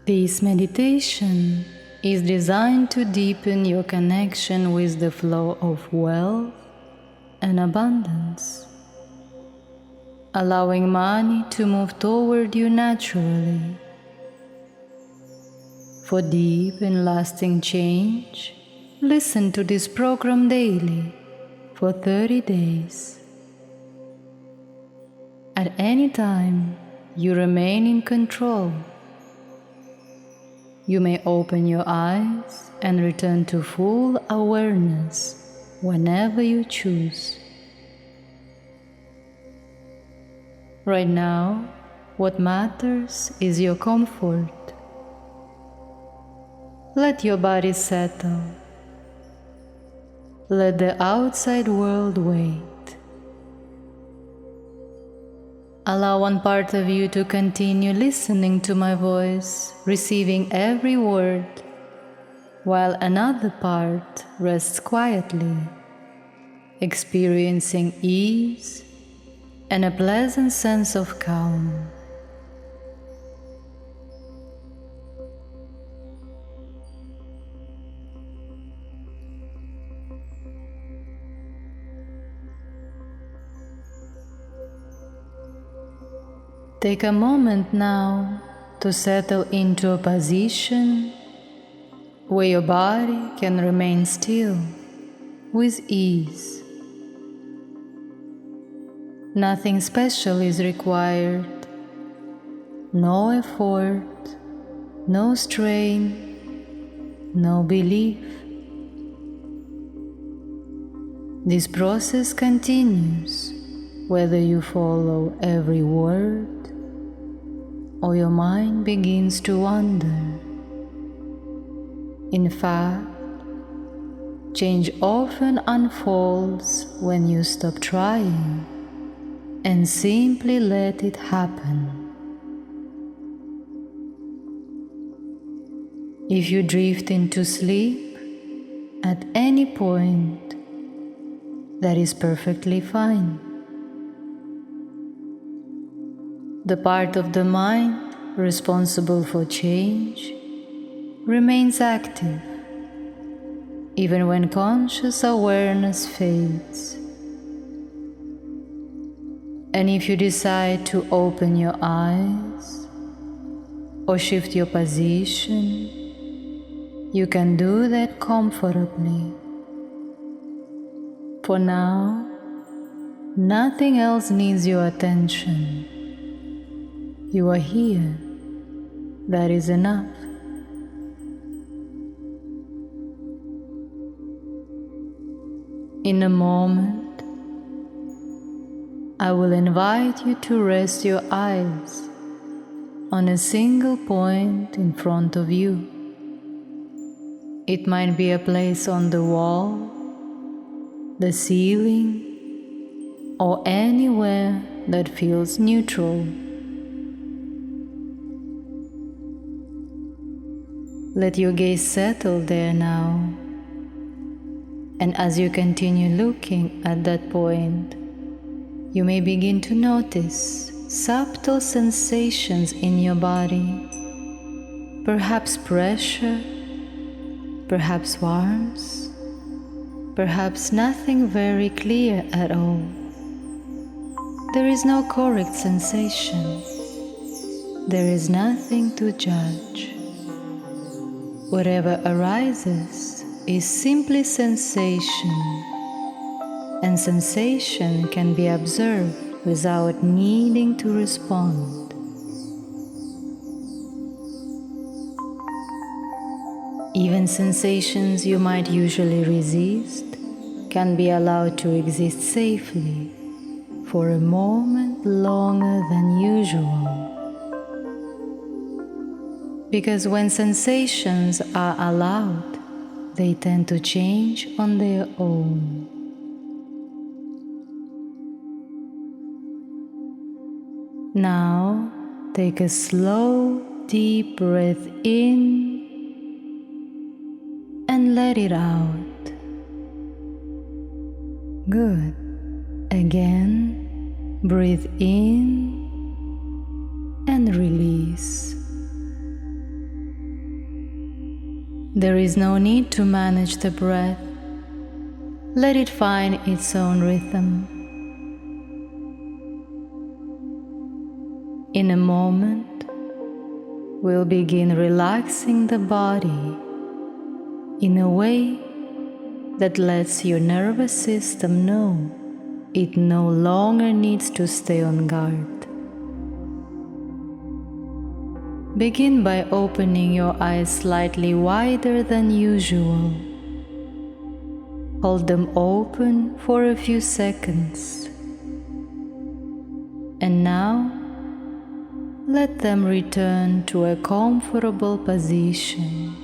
This meditation is designed to deepen your connection with the flow of wealth and abundance, allowing money to move toward you naturally. For deep and lasting change, listen to this program daily for 30 days. At any time, you remain in control. You may open your eyes and return to full awareness whenever you choose. Right now, what matters is your comfort. Let your body settle. Let the outside world wait. Allow one part of you to continue listening to my voice, receiving every word, while another part rests quietly, experiencing ease and a pleasant sense of calm. Take a moment now to settle into a position where your body can remain still with ease. Nothing special is required, no effort, no strain, no belief. This process continues whether you follow every word or your mind begins to wander. In fact, change often unfolds when you stop trying and simply let it happen. If you drift into sleep at any point, that is perfectly fine. The part of the mind responsible for change remains active, even when conscious awareness fades. And if you decide to open your eyes or shift your position, you can do that comfortably. For now, nothing else needs your attention. You are here. That is enough. In a moment, I will invite you to rest your eyes on a single point in front of you. It might be a place on the wall, the ceiling, or anywhere that feels neutral. Let your gaze settle there now, and as you continue looking at that point, you may begin to notice subtle sensations in your body, perhaps pressure, perhaps warmth, perhaps nothing very clear at all. There is no correct sensation. There is nothing to judge. Whatever arises is simply sensation, and sensation can be observed without needing to respond. Even sensations you might usually resist can be allowed to exist safely for a moment longer than usual. Because when sensations are allowed, they tend to change on their own. Now, take a slow, deep breath in and let it out. Good. Again, breathe in and release. There is no need to manage the breath. Let it find its own rhythm. In a moment, we'll begin relaxing the body in a way that lets your nervous system know it no longer needs to stay on guard. Begin by opening your eyes slightly wider than usual. Hold them open for a few seconds. And now, let them return to a comfortable position.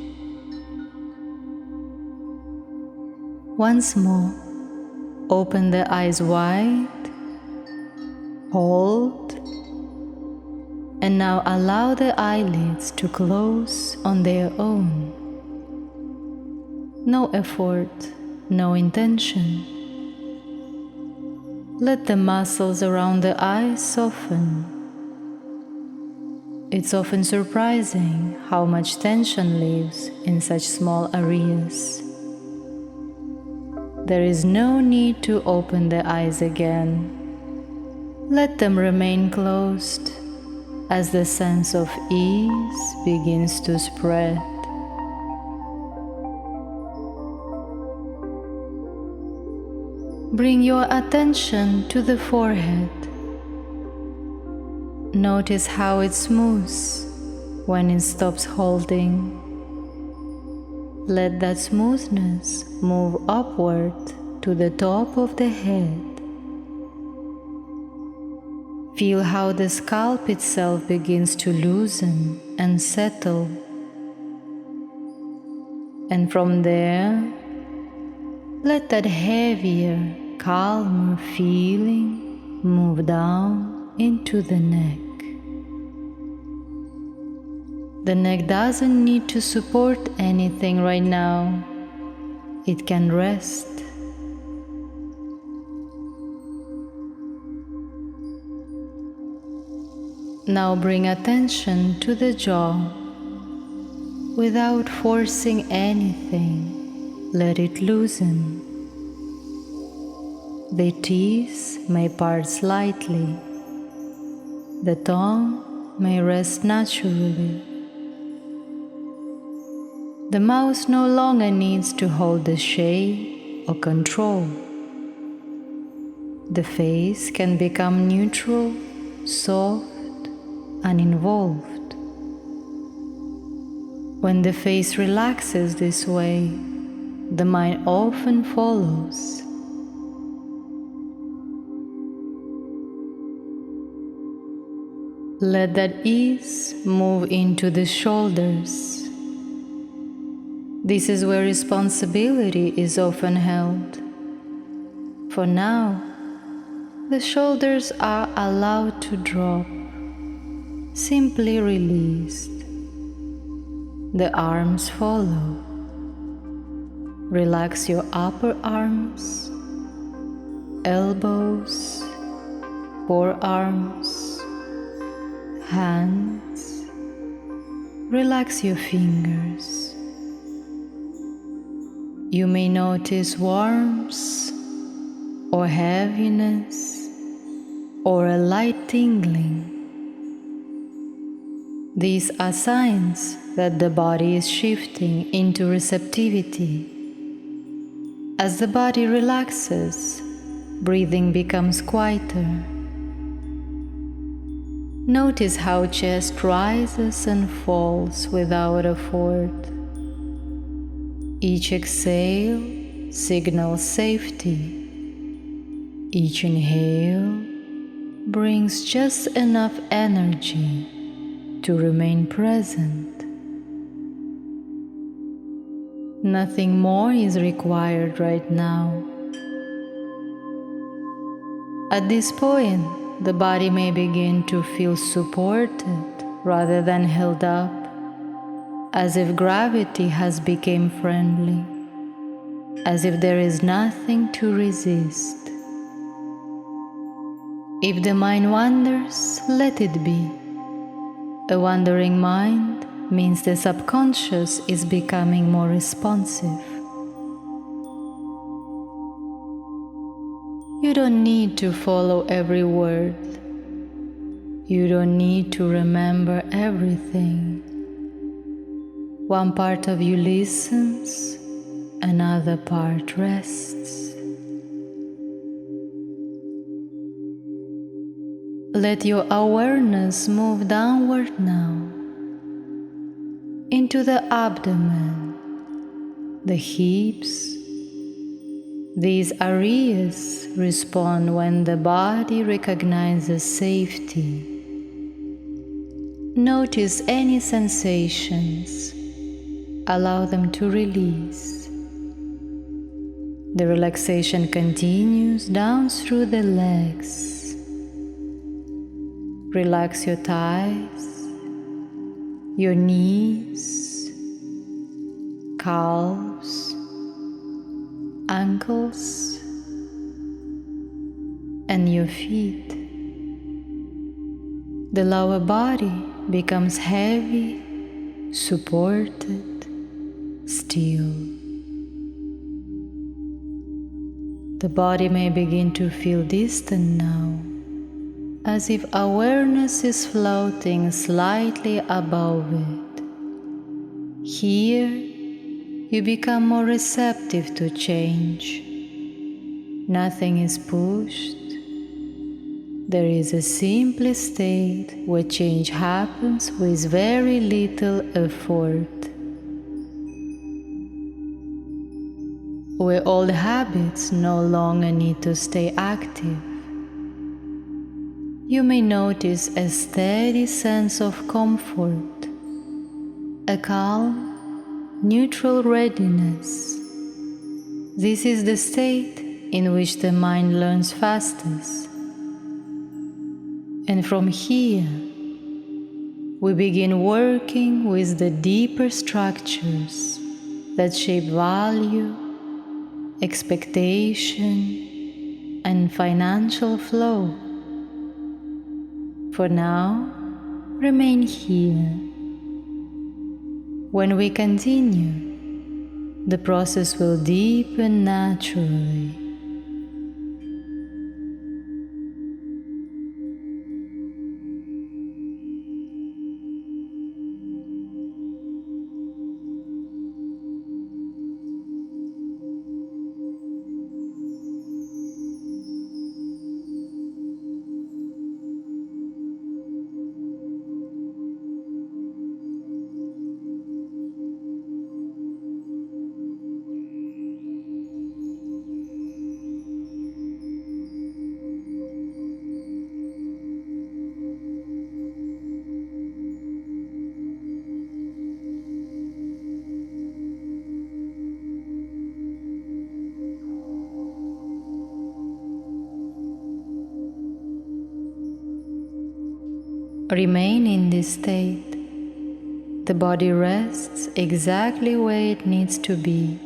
Once more, open the eyes wide, hold, and now allow the eyelids to close on their own. No effort, no intention. Let the muscles around the eyes soften. It's often surprising how much tension lives in such small areas. There is no need to open the eyes again. Let them remain closed as the sense of ease begins to spread. Bring your attention to the forehead. Notice how it smooths when it stops holding. Let that smoothness move upward to the top of the head. Feel how the scalp itself begins to loosen and settle. And from there, let that heavier, calmer feeling move down into the neck. The neck doesn't need to support anything right now. It can rest. Now bring attention to the jaw. Without forcing anything, let it loosen. The teeth may part slightly. The tongue may rest naturally. The mouth no longer needs to hold the shape or control. The face can become neutral, soft, uninvolved. When the face relaxes this way, the mind often follows. Let that ease move into the shoulders. This is where responsibility is often held. For now, the shoulders are allowed to drop, simply released. The arms follow. Relax your upper arms, elbows, forearms, hands. Relax your fingers. You may notice warmth or heaviness or a light tingling. These are signs that the body is shifting into receptivity. As the body relaxes, breathing becomes quieter. Notice how chest rises and falls without effort. Each exhale signals safety. Each inhale brings just enough energy to remain present. Nothing more is required right now. At this point, the body may begin to feel supported rather than held up, as if gravity has become friendly, as if there is nothing to resist. If the mind wanders, let it be. A wandering mind means the subconscious is becoming more responsive. You don't need to follow every word. You don't need to remember everything. One part of you listens, another part rests. Let your awareness move downward now, into the abdomen, the hips. These areas respond when the body recognizes safety. Notice any sensations. Allow them to release. The relaxation continues down through the legs. Relax your thighs, your knees, calves, ankles, and your feet. The lower body becomes heavy, supported, still. The body may begin to feel distant now, as if awareness is floating slightly above it. Here, you become more receptive to change. Nothing is pushed. There is a simple state where change happens with very little effort, where old habits no longer need to stay active. You may notice a steady sense of comfort, a calm, neutral readiness. This is the state in which the mind learns fastest. And from here, we begin working with the deeper structures that shape value, expectation, and financial flow. For now, remain here. When we continue, the process will deepen naturally. Remain in this state. The body rests exactly where it needs to be.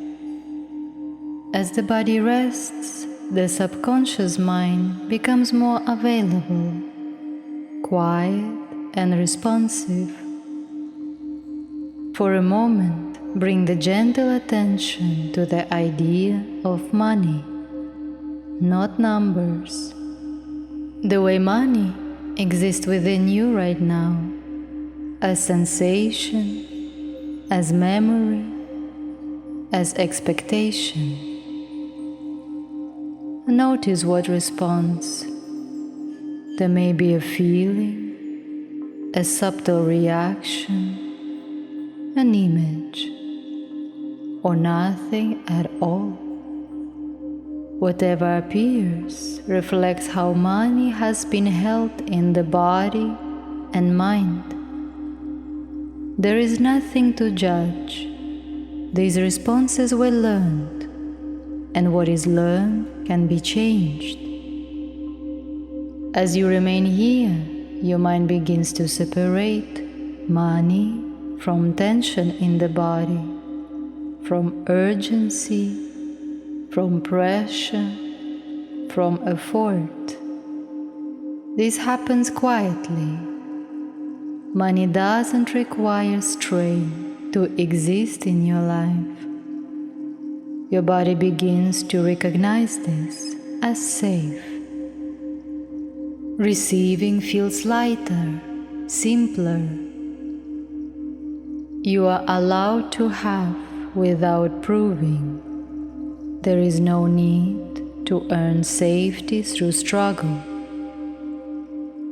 As the body rests, the subconscious mind becomes more available, quiet and responsive. For a moment, bring the gentle attention to the idea of money, not numbers. The way money exists within you right now, as sensation, as memory, as expectation. Notice what responds. There may be a feeling, a subtle reaction, an image, or nothing at all. Whatever appears reflects how money has been held in the body and mind. There is nothing to judge. These responses were learned, and what is learned can be changed. As you remain here, your mind begins to separate money from tension in the body, from urgency, from pressure, from effort. This happens quietly. Money doesn't require strain to exist in your life. Your body begins to recognize this as safe. Receiving feels lighter, simpler. You are allowed to have without proving. There is no need to earn safety through struggle.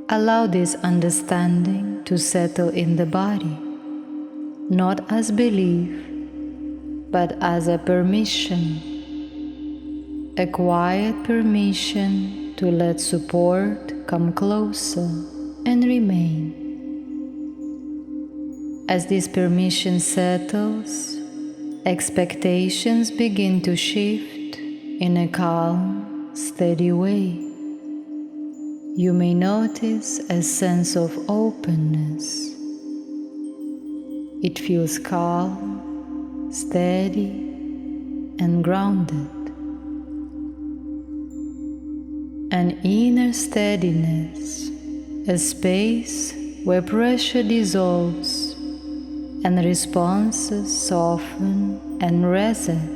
Allow this understanding to settle in the body, not as belief, but as a permission, a quiet permission to let support come closer and remain. As this permission settles, expectations begin to shift in a calm, steady way. You may notice a sense of openness. It feels calm, steady, and grounded. An inner steadiness, a space where pressure dissolves and responses soften and reset.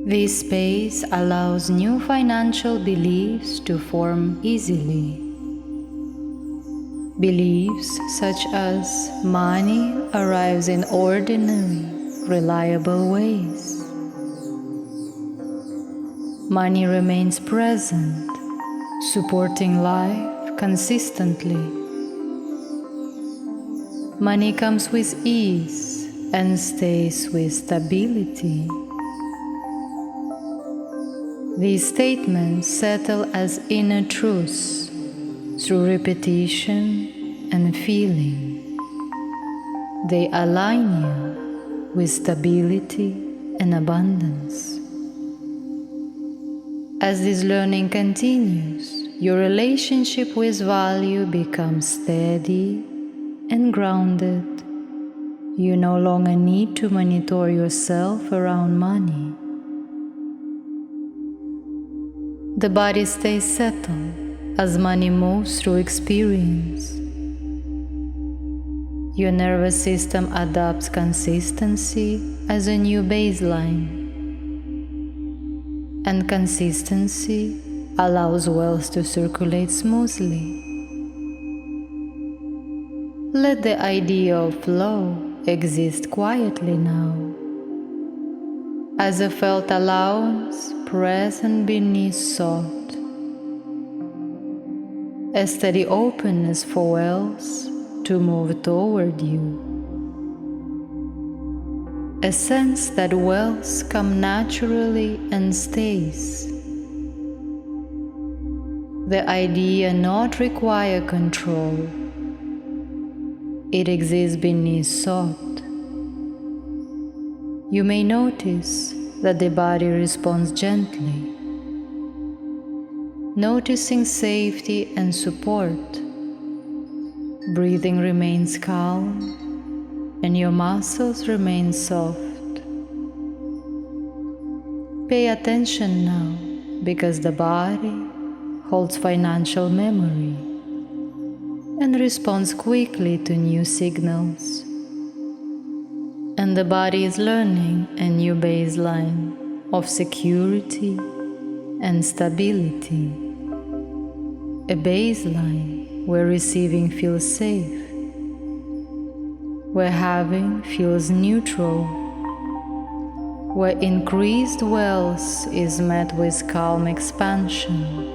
This space allows new financial beliefs to form easily. Beliefs such as money arrives in ordinary, reliable ways. Money remains present, supporting life consistently. Money comes with ease and stays with stability. These statements settle as inner truths through repetition and feeling. They align you with stability and abundance. As this learning continues, your relationship with value becomes steady and grounded. You no longer need to monitor yourself around money. The body stays settled as money moves through experience. Your nervous system adopts consistency as a new baseline, and consistency allows wealth to circulate smoothly. Let the idea of flow exist quietly now, as a felt allowance present beneath thought, a steady openness for wealth to move toward you, a sense that wealth comes naturally and stays. The idea not require control. It exists beneath thought. You may notice that the body responds gently, noticing safety and support. Breathing remains calm and your muscles remain soft. Pay attention now, because the body holds financial memory and responds quickly to new signals. And the body is learning a new baseline of security and stability, a baseline where receiving feels safe, where having feels neutral, where increased wealth is met with calm expansion.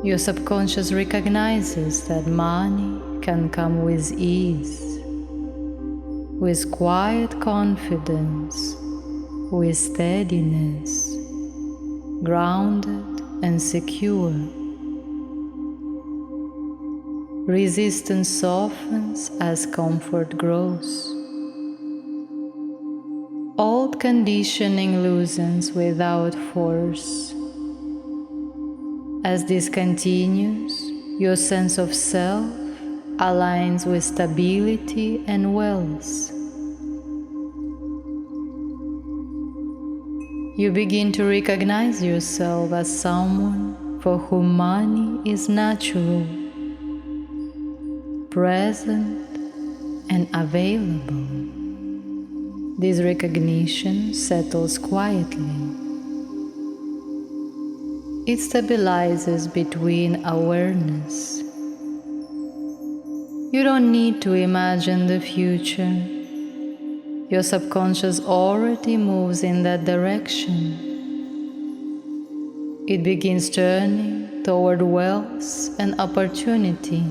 Your subconscious recognizes that money can come with ease, with quiet confidence, with steadiness, grounded and secure. Resistance softens as comfort grows. Old conditioning loosens without force. As this continues, your sense of self aligns with stability and wealth. You begin to recognize yourself as someone for whom money is natural, present, and available. This recognition settles quietly. It stabilizes between awareness. You don't need to imagine the future. Your subconscious already moves in that direction. It begins turning toward wealth and opportunity,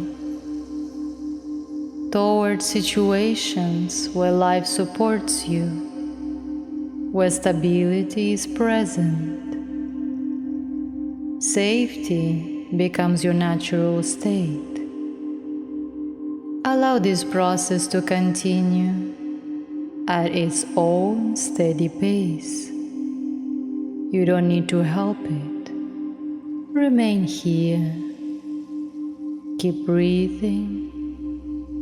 toward situations where life supports you, where stability is present. Safety becomes your natural state. Allow this process to continue at its own steady pace. You don't need to help it. Remain here. Keep breathing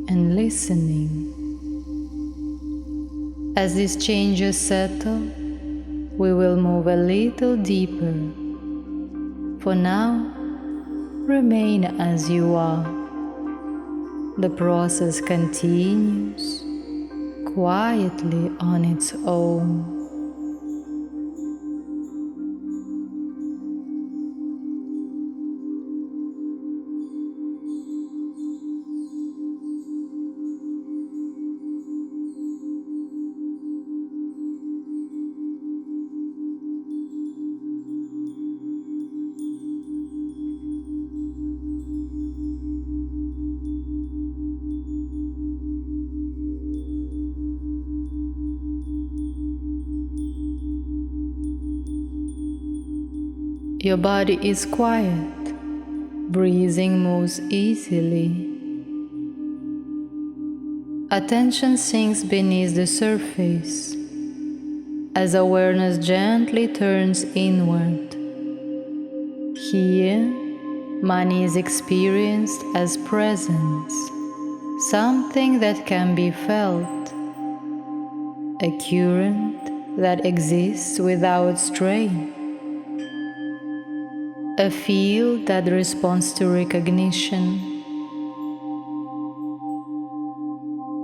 and listening. As these changes settle, we will move a little deeper. For now, remain as you are. The process continues quietly on its own. Your body is quiet, breathing moves easily. Attention sinks beneath the surface as awareness gently turns inward. Here, money is experienced as presence, something that can be felt, a current that exists without strain. A field that responds to recognition.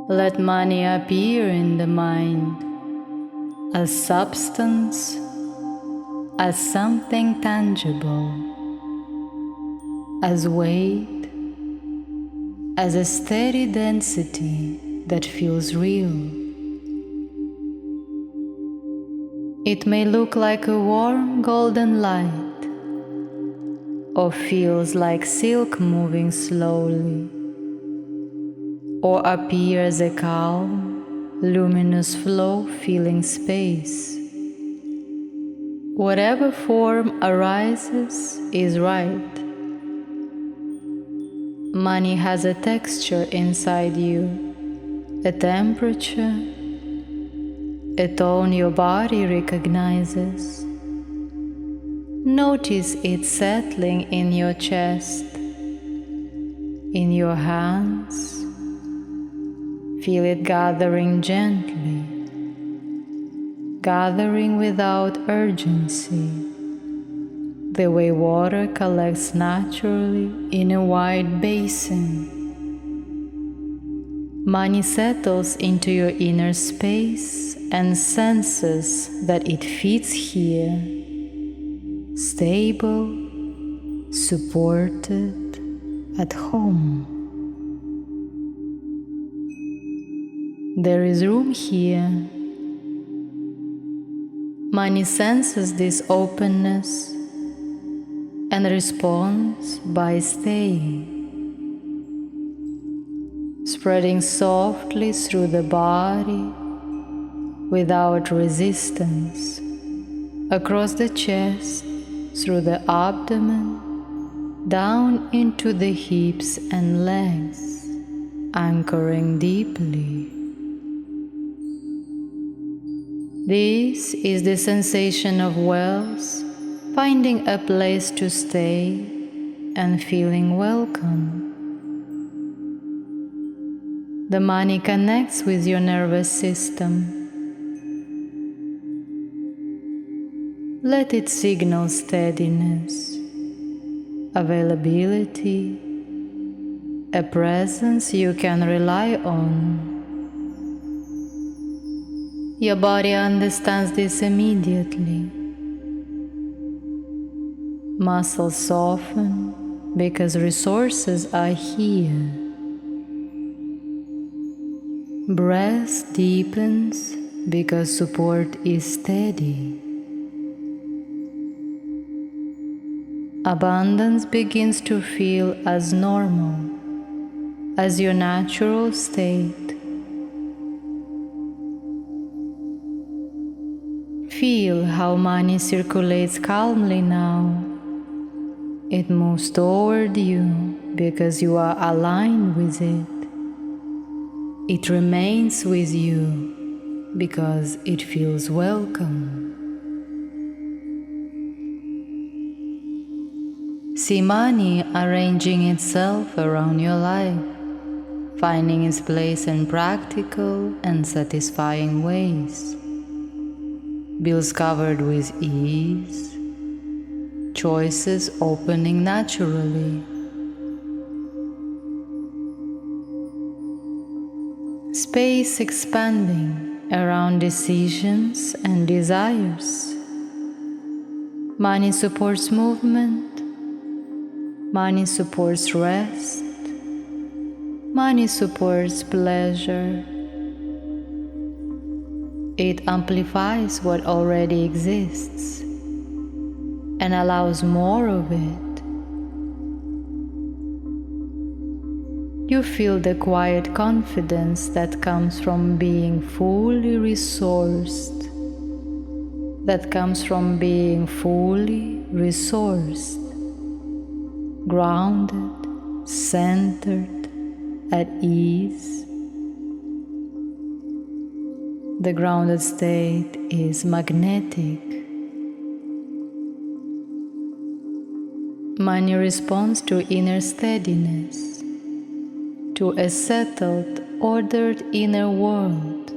Let money appear in the mind as substance, as something tangible, as weight, as a steady density that feels real. It may look like a warm golden light, or feels like silk moving slowly, or appear as a calm, luminous flow filling space. Whatever form arises is right. Money has a texture inside you, a temperature, a tone your body recognizes. Notice it settling in your chest, in your hands. Feel it gathering gently, gathering without urgency, the way water collects naturally in a wide basin. Money settles into your inner space and senses that it fits here. Stable, supported, at home. There is room here. Money senses this openness and responds by staying, spreading softly through the body without resistance, across the chest, through the abdomen, down into the hips and legs, anchoring deeply. This is the sensation of wealth, finding a place to stay and feeling welcome. The money connects with your nervous system. Let it signal steadiness, availability, a presence you can rely on. Your body understands this immediately. Muscles soften because resources are here. Breath deepens because support is steady. Abundance begins to feel as normal, as your natural state. Feel how money circulates calmly now. It moves toward you because you are aligned with it. It remains with you because it feels welcome. See money arranging itself around your life, finding its place in practical and satisfying ways. Bills covered with ease, choices opening naturally. Space expanding around decisions and desires. Money supports movement. Money supports rest. Money supports pleasure. It amplifies what already exists and allows more of it. You feel the quiet confidence that comes from being fully resourced, grounded, centered, at ease. The grounded state is magnetic. Money responds to inner steadiness, to a settled, ordered inner world.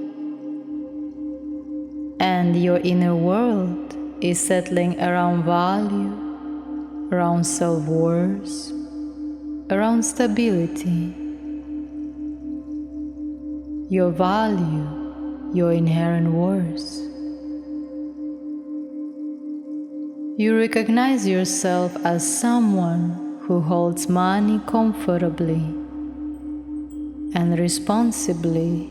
And your inner world is settling around value, around self-worth, around stability. Your value, your inherent worth. You recognize yourself as someone who holds money comfortably and responsibly,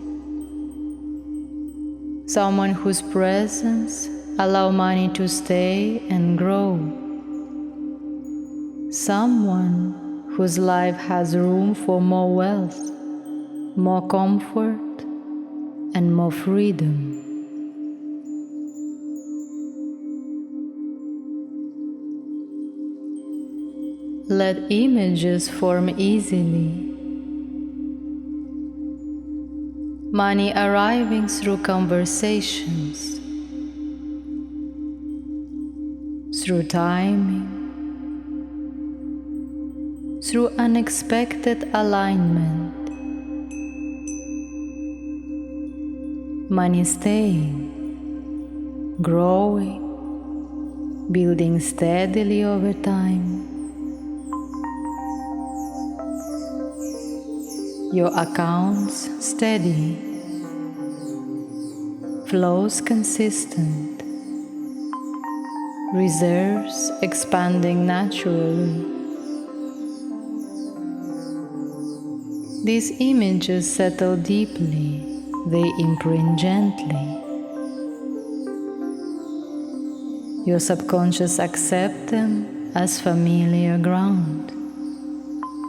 someone whose presence allows money to stay and grow, someone whose life has room for more wealth, more comfort, and more freedom. Let images form easily. Money arriving through conversations, through timing, through unexpected alignment. Money staying, growing, building steadily over time. Your accounts steady, flows consistent, reserves expanding naturally. These images settle deeply, they imprint gently. Your subconscious accepts them as familiar ground,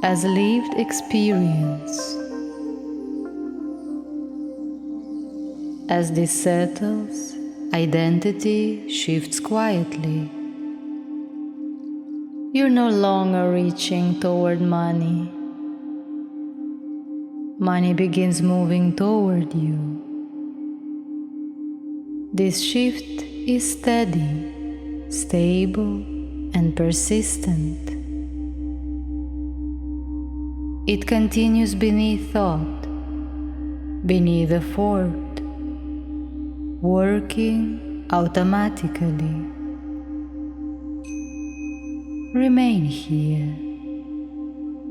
as lived experience. As this settles, identity shifts quietly. You're no longer reaching toward money. Money begins moving toward you. This shift is steady, stable, and persistent. It continues beneath thought, beneath effort, working automatically. Remain here.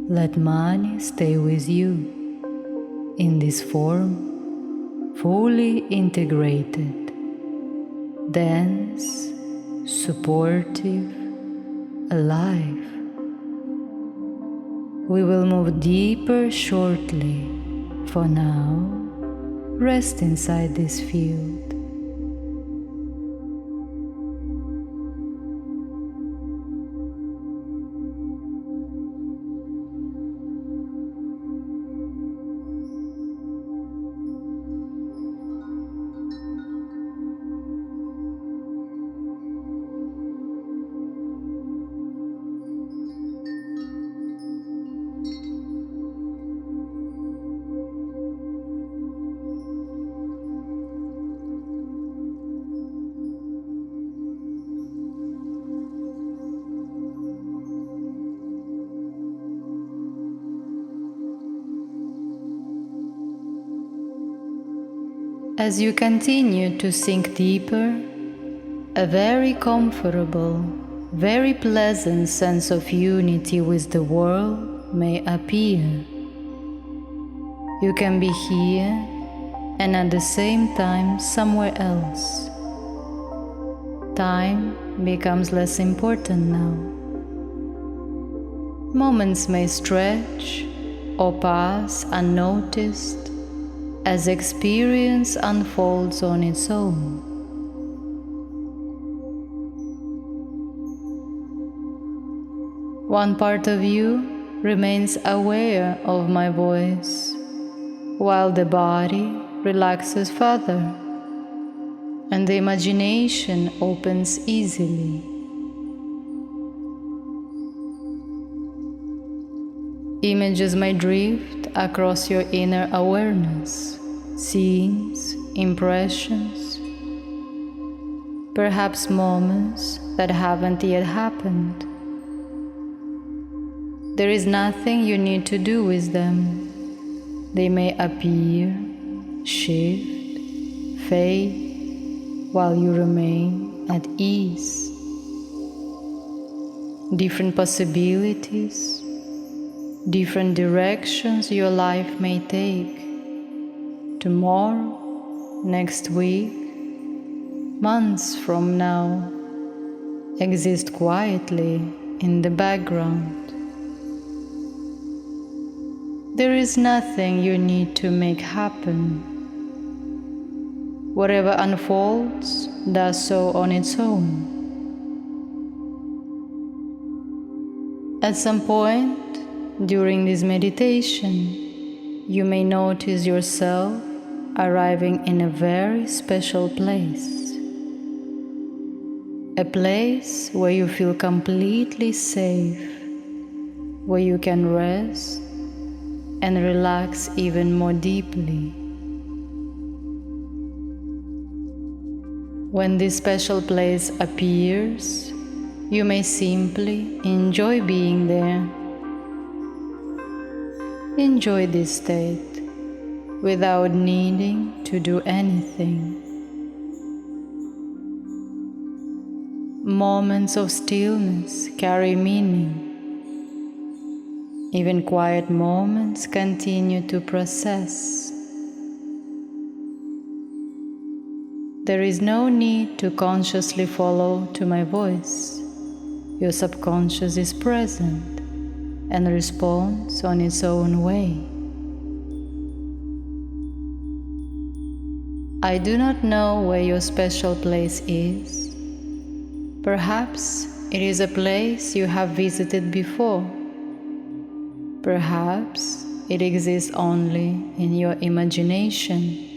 Let money stay with you in this form, fully integrated, dense, supportive, alive. We will move deeper shortly. For now, rest inside this field. As you continue to sink deeper, a very comfortable, very pleasant sense of unity with the world may appear. You can be here and at the same time somewhere else. Time becomes less important now. Moments may stretch or pass unnoticed as experience unfolds on its own. One part of you remains aware of my voice, while the body relaxes further, and the imagination opens easily. Images may drift across your inner awareness, scenes, impressions, perhaps moments that haven't yet happened. There is nothing you need to do with them. They may appear, shift, fade, while you remain at ease. Different possibilities, different directions your life may take. Tomorrow, next week, months from now, exist quietly in the background. There is nothing you need to make happen. Whatever unfolds does so on its own. At some point during this meditation, you may notice yourself arriving in a very special place. A place where you feel completely safe, where you can rest and relax even more deeply. When this special place appears, you may simply enjoy being there. Enjoy this state without needing to do anything. Moments of stillness carry meaning. Even quiet moments continue to process. There is no need to consciously follow to my voice. Your subconscious is present and responds on its own way. I do not know where your special place is. Perhaps it is a place you have visited before. Perhaps it exists only in your imagination.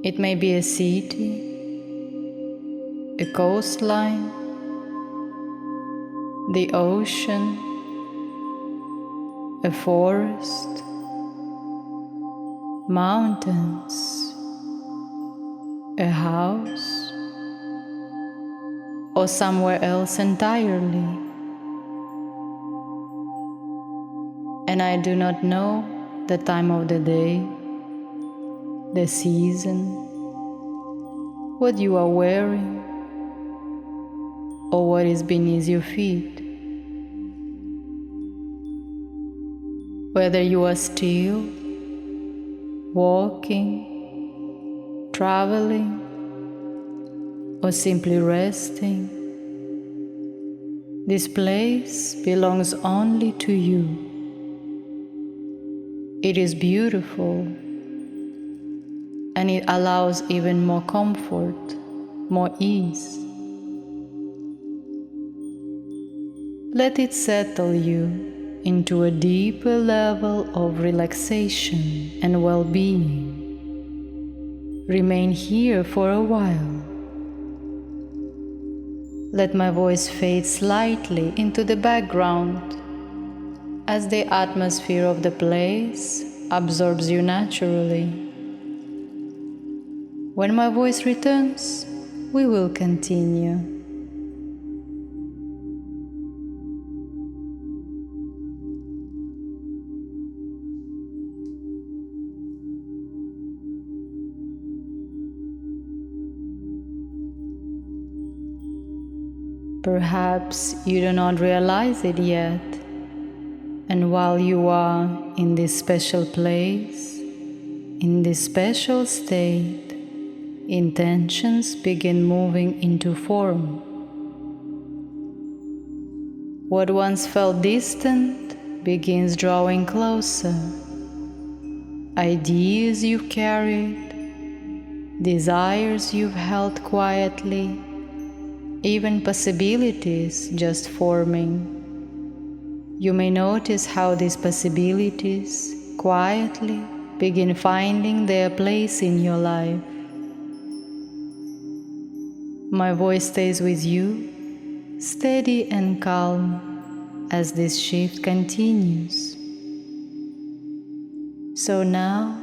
It may be a city, a coastline, the ocean, a forest, mountains, a house, or somewhere else entirely. And I do not know the time of the day, the season, what you are wearing, or what is beneath your feet. Whether you are still, walking, traveling, or simply resting, this place belongs only to you. It is beautiful, and it allows even more comfort, more ease. Let it settle you into a deeper level of relaxation and well-being. Remain here for a while. Let my voice fade slightly into the background as the atmosphere of the place absorbs you naturally. When my voice returns, we will continue. Perhaps you do not realize it yet, and while you are in this special place, in this special state, intentions begin moving into form. What once felt distant begins drawing closer. Ideas you've carried, desires you've held quietly, even possibilities just forming. You may notice how these possibilities quietly begin finding their place in your life. My voice stays with you, steady and calm, as this shift continues. So now,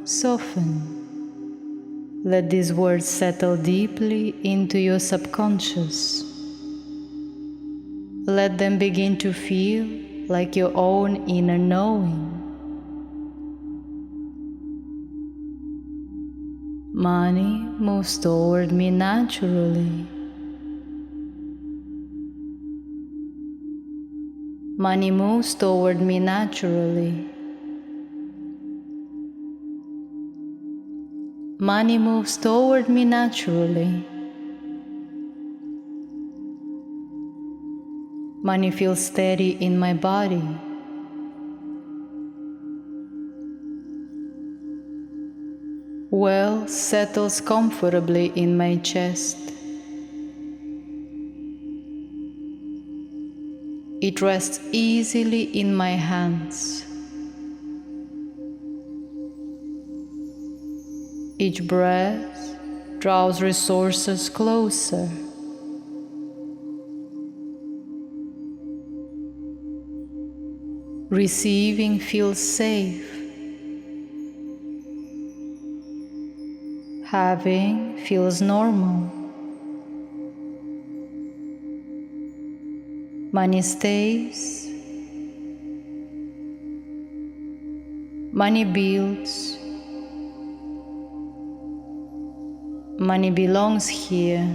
soften. Let these words settle deeply into your subconscious. Let them begin to feel like your own inner knowing. Money moves toward me naturally. Money moves toward me naturally. Money moves toward me naturally. Money feels steady in my body. Wealth settles comfortably in my chest. It rests easily in my hands. Each breath draws resources closer. Receiving feels safe. Having feels normal. Money stays. Money builds. Money belongs here.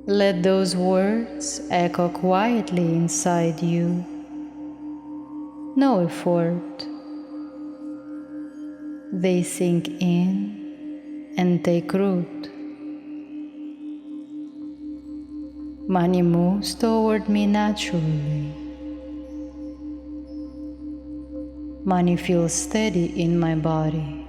Let those words echo quietly inside you. No effort. They sink in and take root. Money moves toward me naturally. Money feels steady in my body.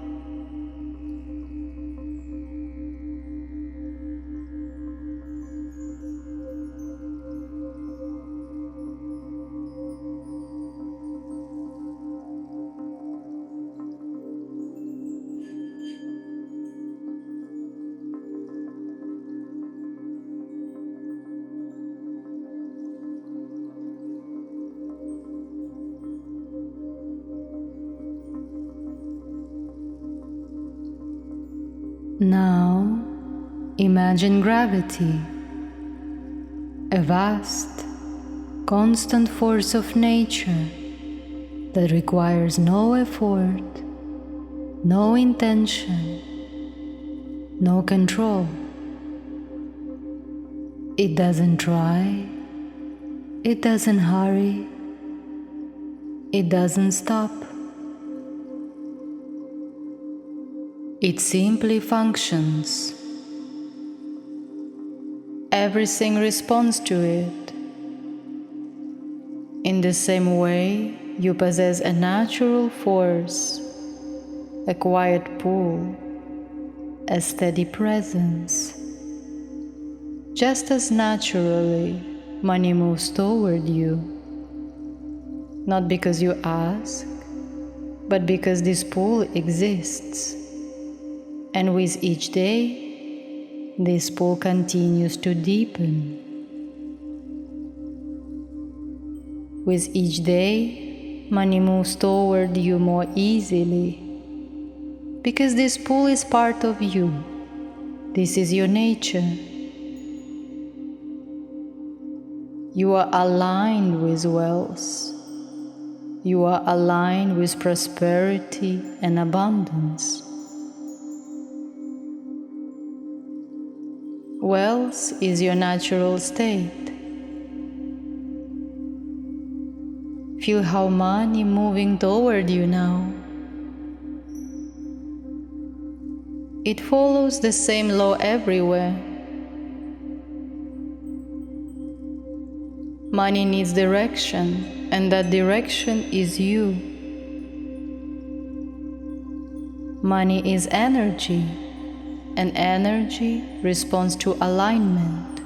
Now, imagine gravity, a vast, constant force of nature that requires no effort, no intention, no control. It doesn't try, it doesn't hurry, it doesn't stop. It simply functions. Everything responds to it. In the same way, you possess a natural force, a quiet pull, a steady presence. Just as naturally, money moves toward you, not because you ask, but because this pull exists. And with each day, this pull continues to deepen. With each day, money moves toward you more easily, because this pull is part of you. This is your nature. You are aligned with wealth. You are aligned with prosperity and abundance. Wealth is your natural state. Feel how money moving toward you now. It follows the same law everywhere. Money needs direction, and that direction is you. Money is energy, and energy responds to alignment.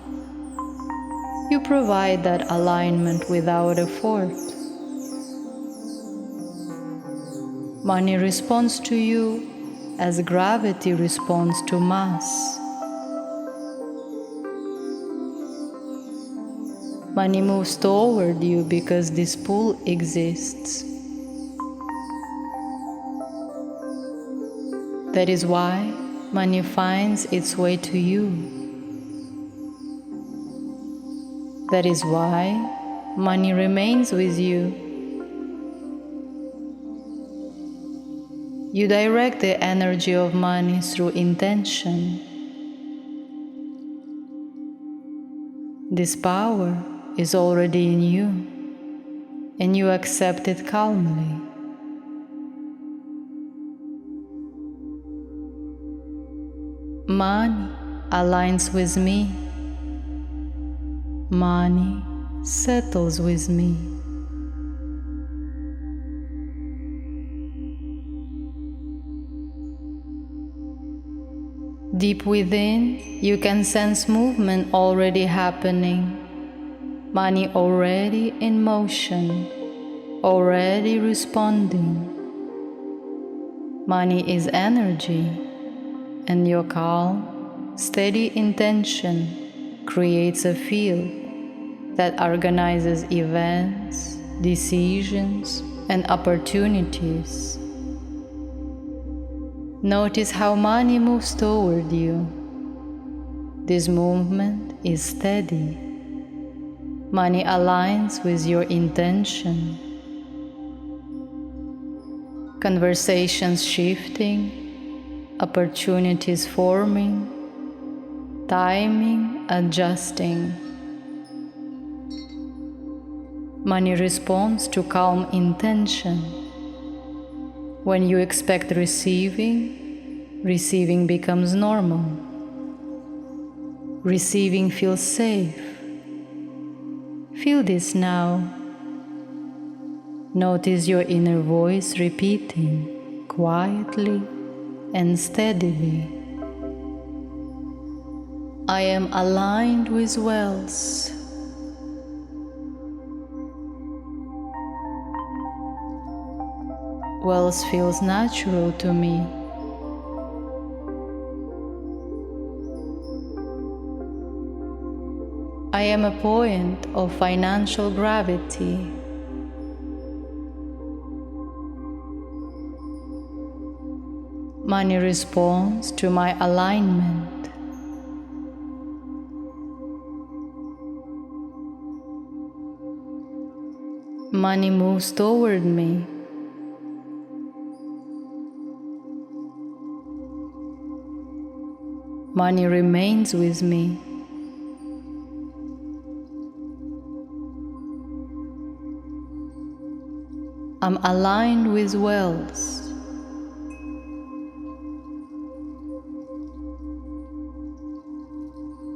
You provide that alignment without effort. Money responds to you as gravity responds to mass. Money moves toward you because this pull exists. That is why money finds its way to you. That is why money remains with you. You direct the energy of money through intention. This power is already in you, and you accept it calmly. Money aligns with me. Money settles with me. Deep within, you can sense movement already happening. Money already in motion, already responding. Money is energy, and your calm, steady intention creates a field that organizes events, decisions, and opportunities. Notice how money moves toward you. This movement is steady. Money aligns with your intention. Conversations shifting, opportunities forming, timing adjusting. Money responds to calm intention. When you expect receiving, receiving becomes normal. Receiving feels safe. Feel this now. Notice your inner voice repeating quietly and steadily. I am aligned with wealth. Wealth feels natural to me. I am a point of financial gravity. Money responds to my alignment. Money moves toward me. Money remains with me. I'm aligned with wealth.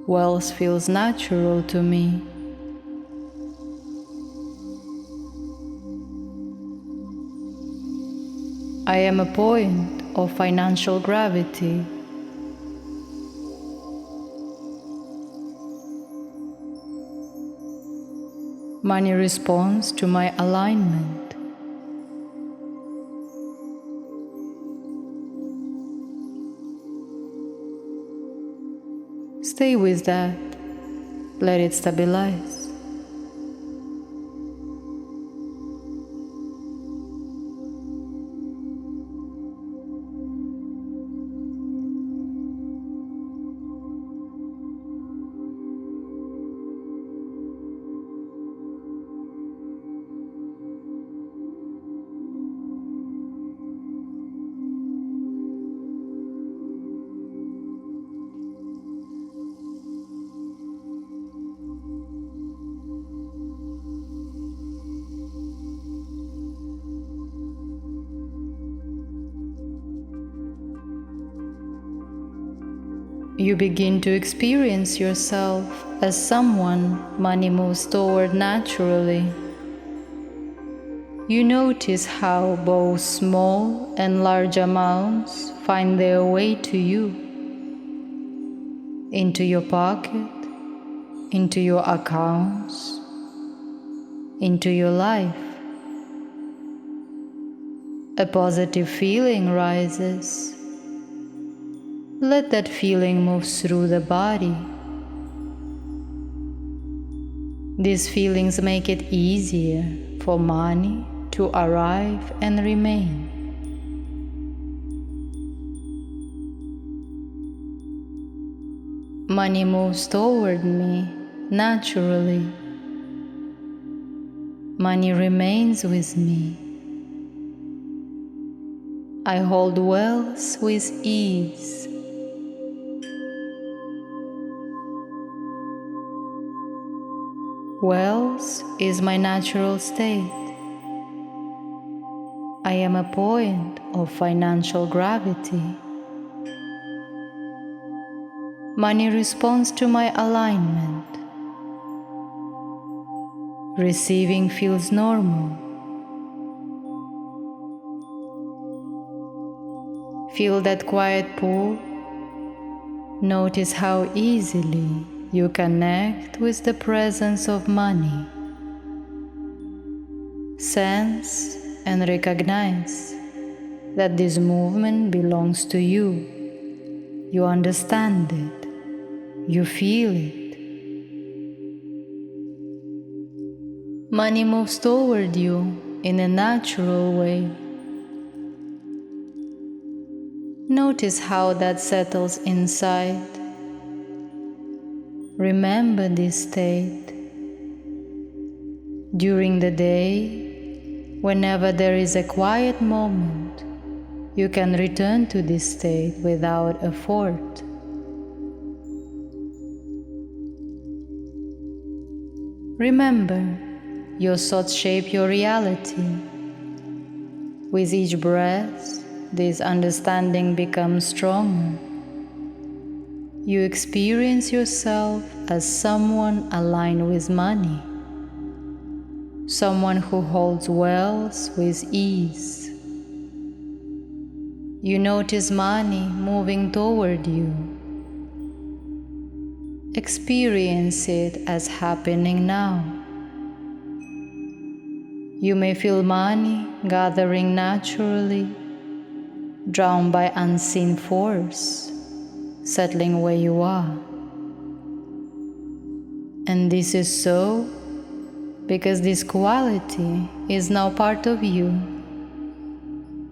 Wealth feels natural to me. I am a point of financial gravity. Money responds to my alignment. Stay with that. Let it stabilize. You begin to experience yourself as someone money moves toward naturally. You notice how both small and large amounts find their way to you, into your pocket, into your accounts, into your life. A positive feeling rises. Let that feeling move through the body. These feelings make it easier for money to arrive and remain. Money moves toward me naturally. Money remains with me. I hold wealth with ease. Wealth is my natural state. I am a point of financial gravity. Money responds to my alignment. Receiving feels normal. Feel that quiet pull. Notice how easily you connect with the presence of money. Sense and recognize that this movement belongs to you. You understand it. You feel it. Money moves toward you in a natural way. Notice how that settles inside. Remember this state. During the day, whenever there is a quiet moment, you can return to this state without effort. Remember, your thoughts shape your reality. With each breath, this understanding becomes stronger. You experience yourself as someone aligned with money, someone who holds wealth with ease. You notice money moving toward you. Experience it as happening now. You may feel money gathering naturally, drawn by unseen force, settling where you are. And this is so because this quality is now part of you,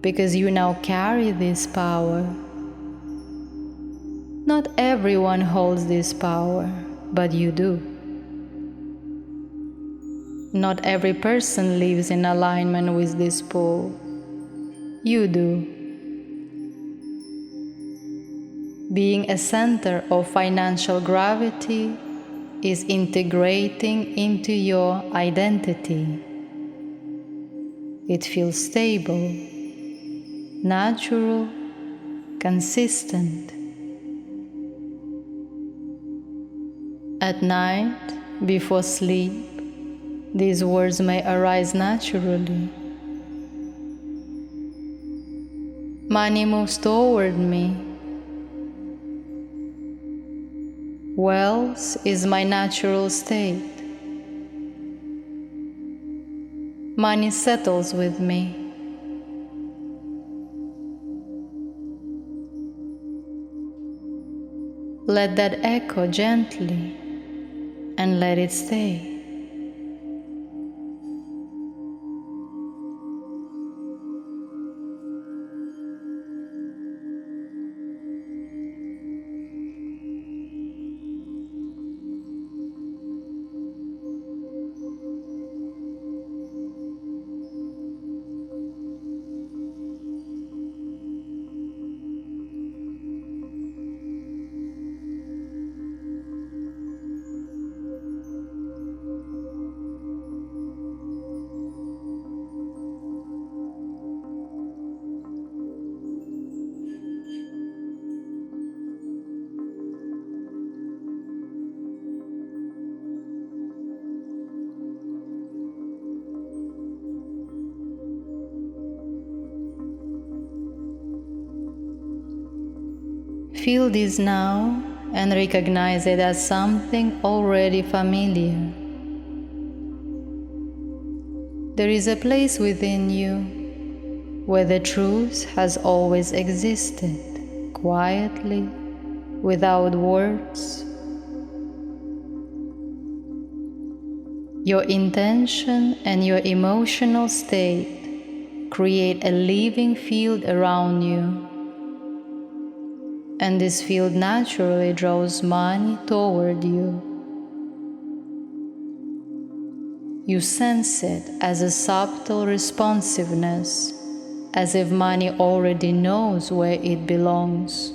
because you now carry this power. Not everyone holds this power, but you do. Not every person lives in alignment with this pull. You do. Being a center of financial gravity is integrating into your identity. It feels stable, natural, consistent. At night, before sleep, these words may arise naturally. Money moves toward me. Wealth is my natural state. Money settles with me. Let that echo gently and let it stay. Feel this now and recognize it as something already familiar. There is a place within you where the truth has always existed, quietly, without words. Your intention and your emotional state create a living field around you. And this field naturally draws money toward you. You sense it as a subtle responsiveness, as if money already knows where it belongs.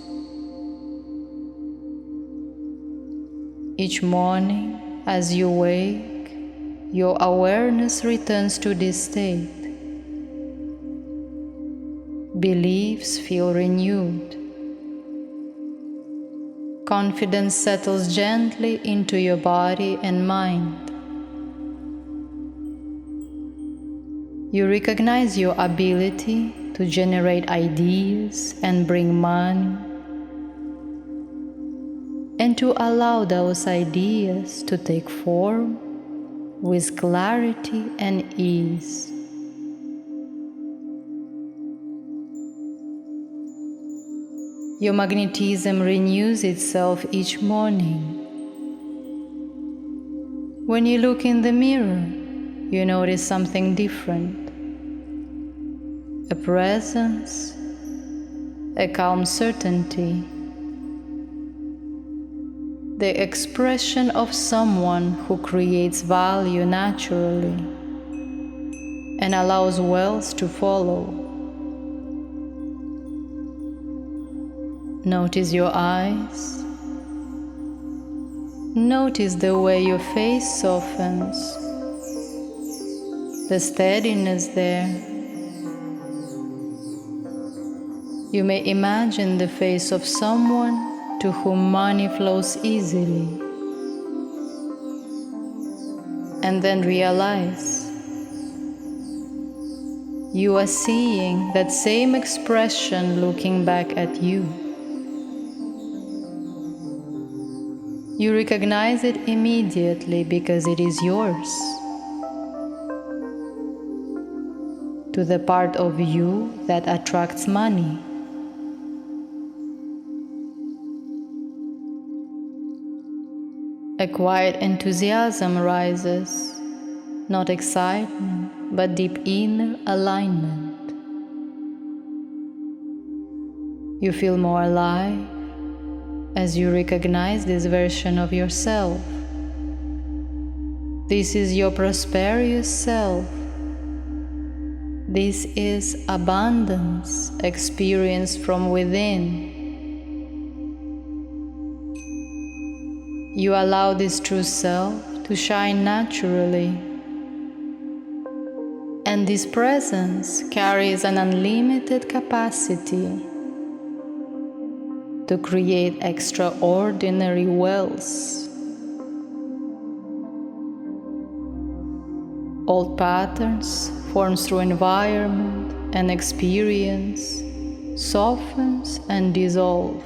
Each morning, as you wake, your awareness returns to this state. Beliefs feel renewed. Confidence settles gently into your body and mind. You recognize your ability to generate ideas and bring money, and to allow those ideas to take form with clarity and ease. Your magnetism renews itself each morning. When you look in the mirror, you notice something different. A presence, a calm certainty, the expression of someone who creates value naturally and allows wealth to follow. Notice your eyes. Notice the way your face softens, the steadiness there. You may imagine the face of someone to whom money flows easily, and then realize you are seeing that same expression looking back at you. You recognize it immediately because it is yours. To the part of you that attracts money. A quiet enthusiasm rises, not excitement, but deep inner alignment. You feel more alive as you recognize this version of yourself. This is your prosperous self. This is abundance experienced from within. You allow this true self to shine naturally. And this presence carries an unlimited capacity to create extraordinary wealth. Old patterns formed through environment and experience softens and dissolve.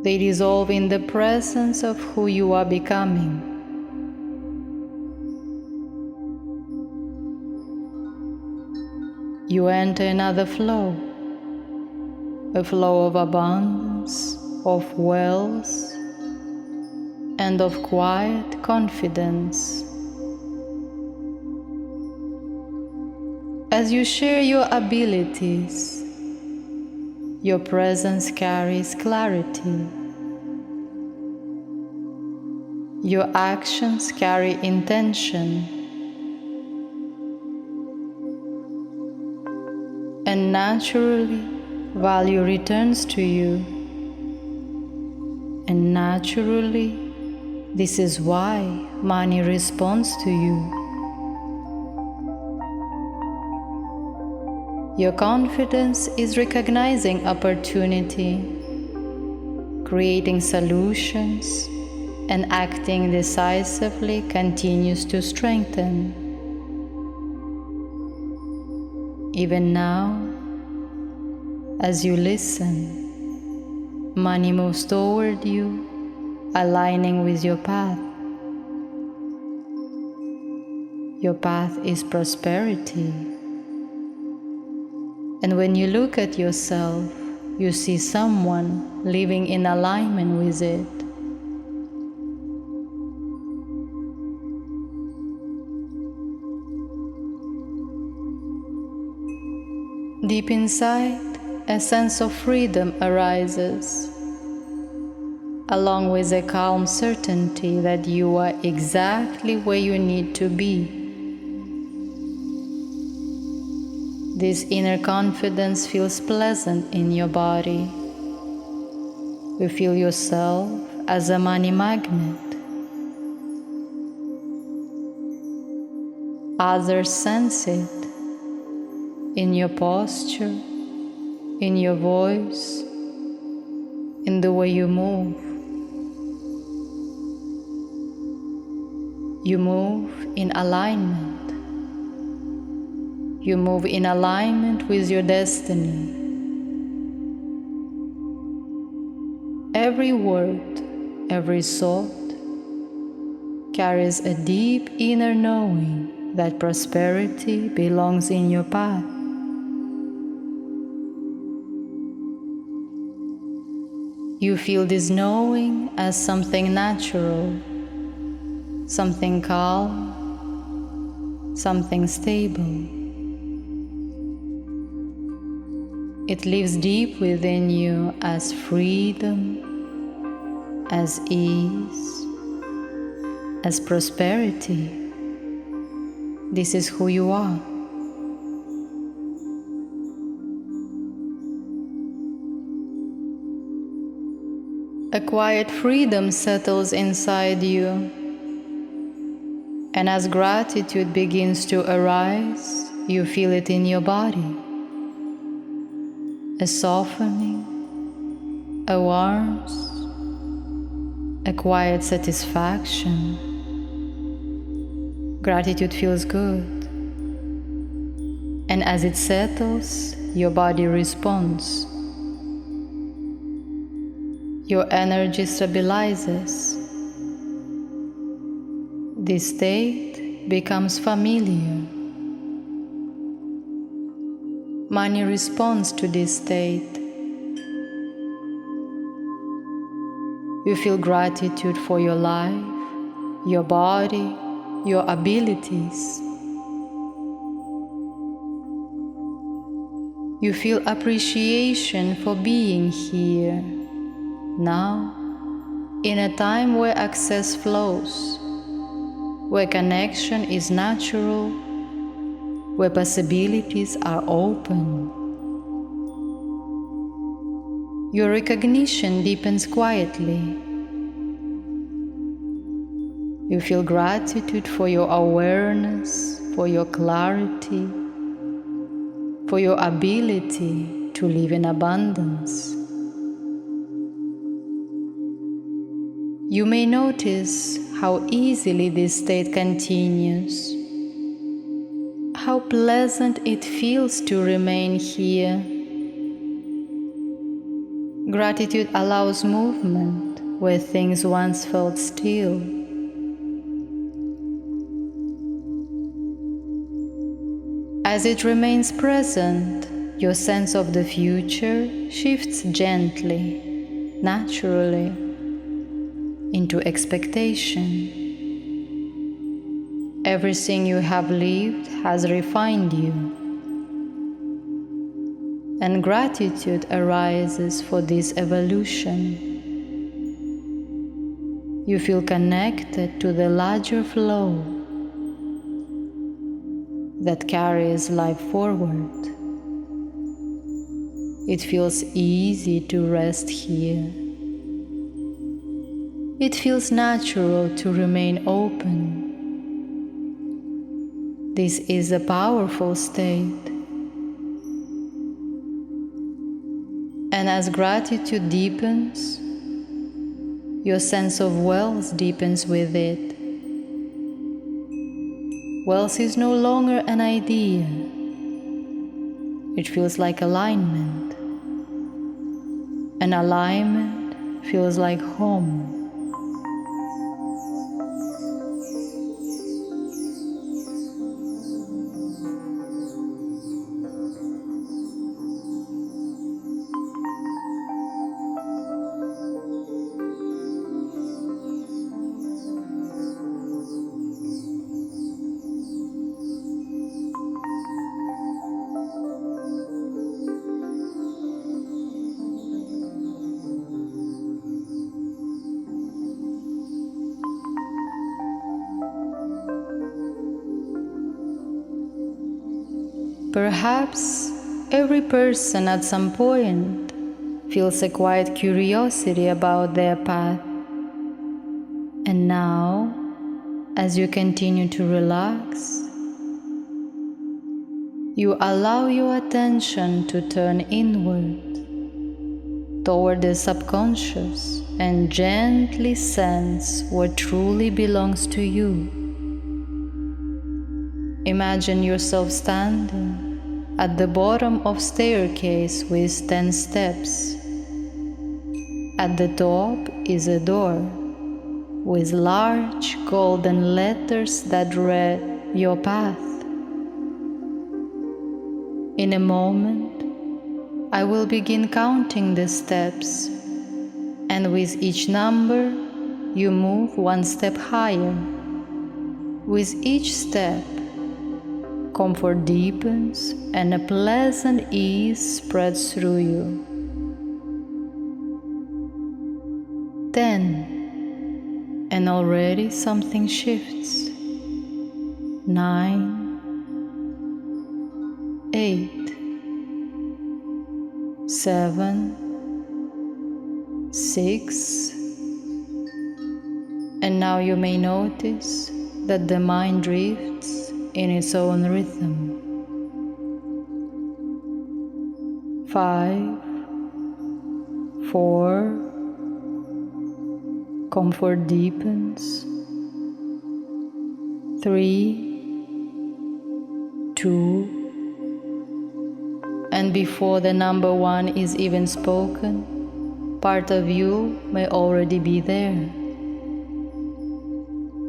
They dissolve in the presence of who you are becoming. You enter another flow, a flow of abundance, of wealth, and of quiet confidence. As you share your abilities, your presence carries clarity. Your actions carry intention. And naturally, value returns to you. And naturally, this is why money responds to you. Your confidence is recognizing opportunity, creating solutions, and acting decisively continues to strengthen. Even now, as you listen, money moves toward you, aligning with your path. Your path is prosperity. And when you look at yourself, you see someone living in alignment with it. Deep inside, a sense of freedom arises, along with a calm certainty that you are exactly where you need to be. This inner confidence feels pleasant in your body. You feel yourself as a money magnet. Others sense it in your posture, in your voice, in the way you move. You move in alignment. You move in alignment with your destiny. Every word, every thought carries a deep inner knowing that prosperity belongs in your path. You feel this knowing as something natural, something calm, something stable. It lives deep within you as freedom, as ease, as prosperity. This is who you are. A quiet freedom settles inside you, and as gratitude begins to arise, you feel it in your body. A softening, a warmth, a quiet satisfaction. Gratitude feels good, and as it settles, your body responds. Your energy stabilizes. This state becomes familiar. Money responds to this state. You feel gratitude for your life, your body, your abilities. You feel appreciation for being here, now, in a time where access flows, where connection is natural, where possibilities are open. Your recognition deepens quietly. You feel gratitude for your awareness, for your clarity, for your ability to live in abundance. You may notice how easily this state continues, how pleasant it feels to remain here. Gratitude allows movement where things once felt still. As it remains present, your sense of the future shifts gently, naturally, into expectation. Everything you have lived has refined you, and gratitude arises for this evolution. You feel connected to the larger flow that carries life forward. It feels easy to rest here. It feels natural to remain open. This is a powerful state. And as gratitude deepens, your sense of wealth deepens with it. Wealth is no longer an idea. It feels like alignment. And alignment feels like home. Perhaps every person at some point feels a quiet curiosity about their path. And now, as you continue to relax, you allow your attention to turn inward, toward the subconscious, and gently sense what truly belongs to you. Imagine yourself standing at the bottom of staircase with 10 steps. At the top is a door with large golden letters that read your path. In a moment, I will begin counting the steps, and with each number, you move one step higher. With each step, comfort deepens and a pleasant ease spreads through you. 10. And already something shifts. 9. 8. 7. 6. And now you may notice that the mind drifts in its own rhythm. 5, 4, comfort deepens. 3, 2, and before the number 1 is even spoken, part of you may already be there.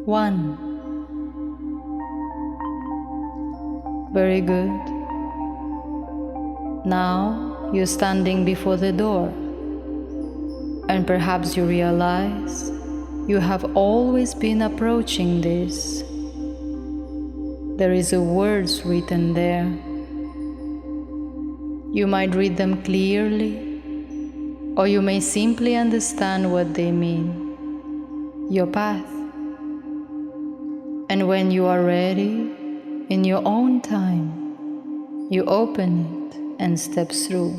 1. Very good. Now you're standing before the door, and perhaps you realize you have always been approaching this. There is a words written there. You might read them clearly, or you may simply understand what they mean. Your path. And when you are ready, in your own time, you open it and step through.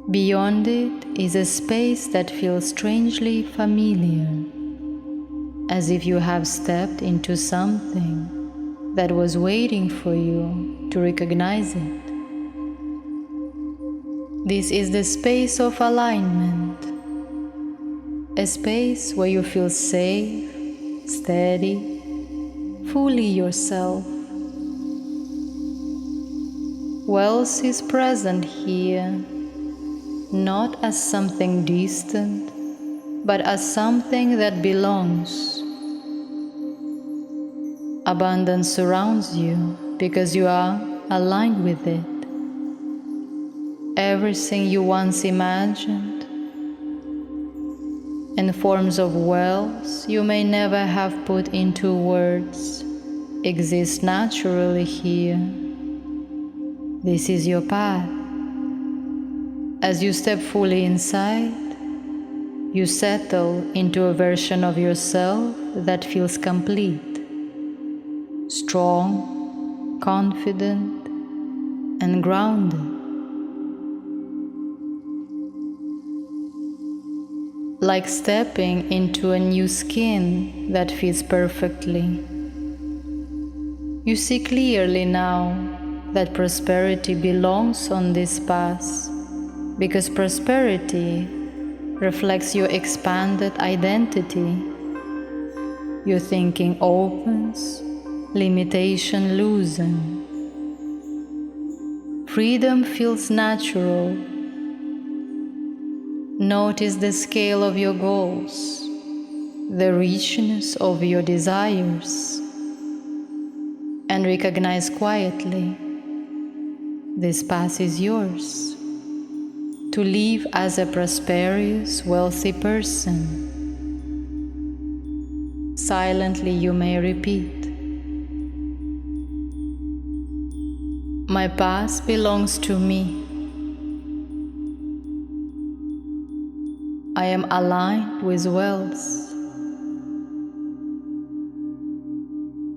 Beyond it is a space that feels strangely familiar, as if you have stepped into something that was waiting for you to recognize it. This is the space of alignment, a space where you feel safe, steady, fully yourself. Wealth is present here, not as something distant, but as something that belongs. Abundance surrounds you because you are aligned with it. Everything you once imagined and forms of wealth you may never have put into words exist naturally here. This is your path. As you step fully inside, you settle into a version of yourself that feels complete, strong, confident, and grounded. Like stepping into a new skin that fits perfectly. You see clearly now that prosperity belongs on this path, because prosperity reflects your expanded identity. Your thinking opens, limitation loosen. Freedom feels natural. Notice the scale of your goals, the richness of your desires, and recognize quietly, this path is yours, to live as a prosperous, wealthy person. Silently you may repeat, my path belongs to me. I am aligned with wealth.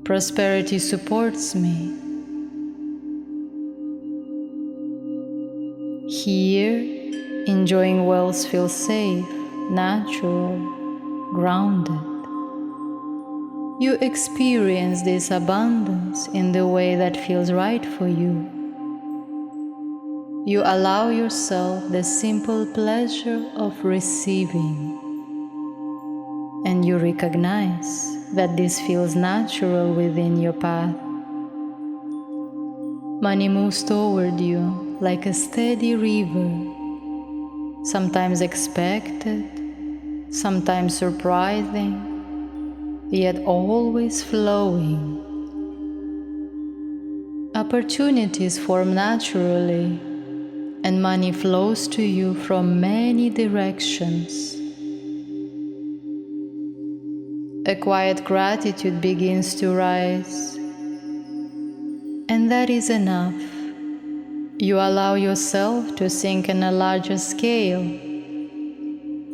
Prosperity supports me. Here, enjoying wealth feels safe, natural, grounded. You experience this abundance in the way that feels right for you. You allow yourself the simple pleasure of receiving, and you recognize that this feels natural within your path. Money moves toward you like a steady river, sometimes expected, sometimes surprising, yet always flowing. Opportunities form naturally, and money flows to you from many directions. A quiet gratitude begins to rise, and that is enough. You allow yourself to think on a larger scale.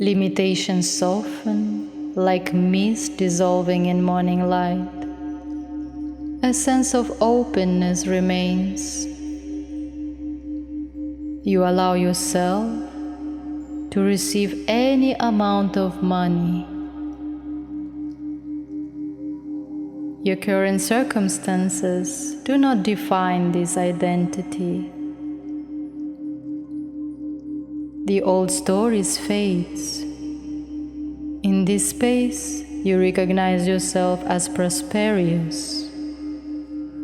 Limitations soften like mist dissolving in morning light. A sense of openness remains. You allow yourself to receive any amount of money. Your current circumstances do not define this identity. The old stories fades. In this space, you recognize yourself as prosperous.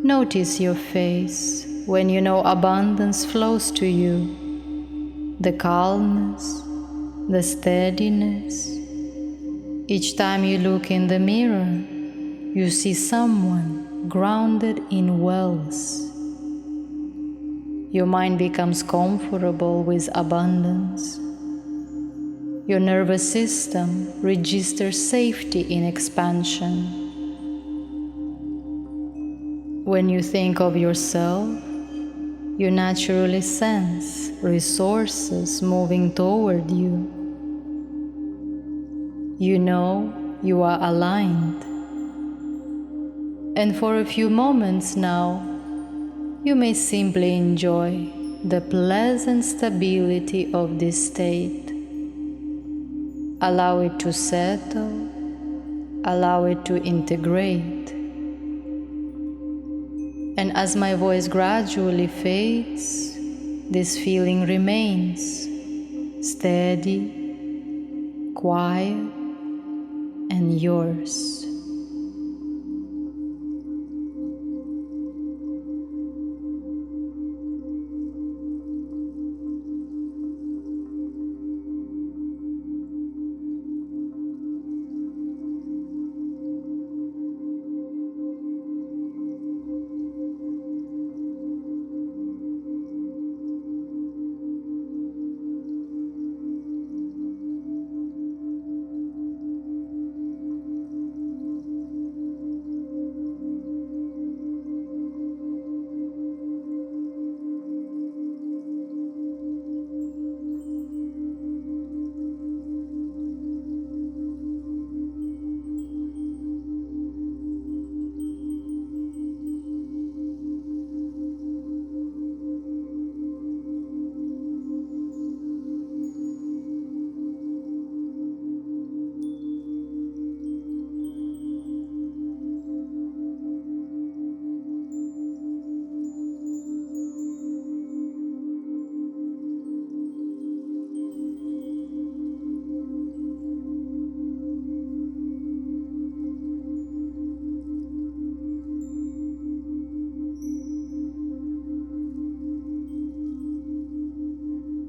Notice your face when you know abundance flows to you. The calmness, the steadiness. Each time you look in the mirror, you see someone grounded in wealth. Your mind becomes comfortable with abundance. Your nervous system registers safety in expansion. When you think of yourself, you naturally sense resources moving toward you. You know you are aligned. And for a few moments now, you may simply enjoy the pleasant stability of this state. Allow it to settle, allow it to integrate. And as my voice gradually fades, this feeling remains steady, quiet, and yours.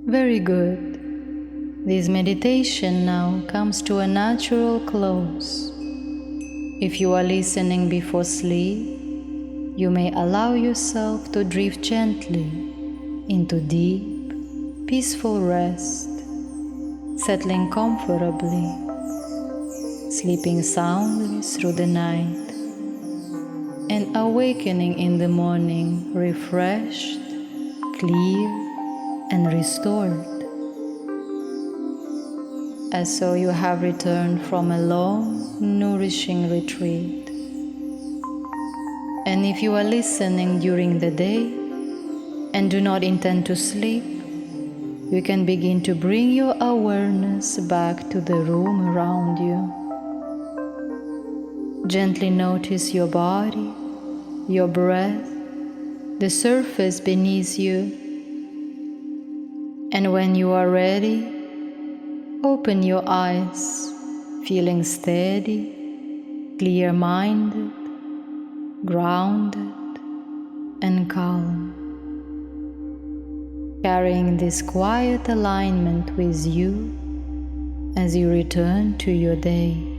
Very good. This meditation now comes to a natural close. If you are listening before sleep, you may allow yourself to drift gently into deep, peaceful rest, settling comfortably, sleeping soundly through the night, and awakening in the morning refreshed, clear, and restored. As so you have returned from a long, nourishing retreat. And if you are listening during the day and do not intend to sleep, you can begin to bring your awareness back to the room around you. Gently notice your body, your breath, the surface beneath you. And when you are ready, open your eyes, feeling steady, clear-minded, grounded, and calm. Carrying this quiet alignment with you as you return to your day.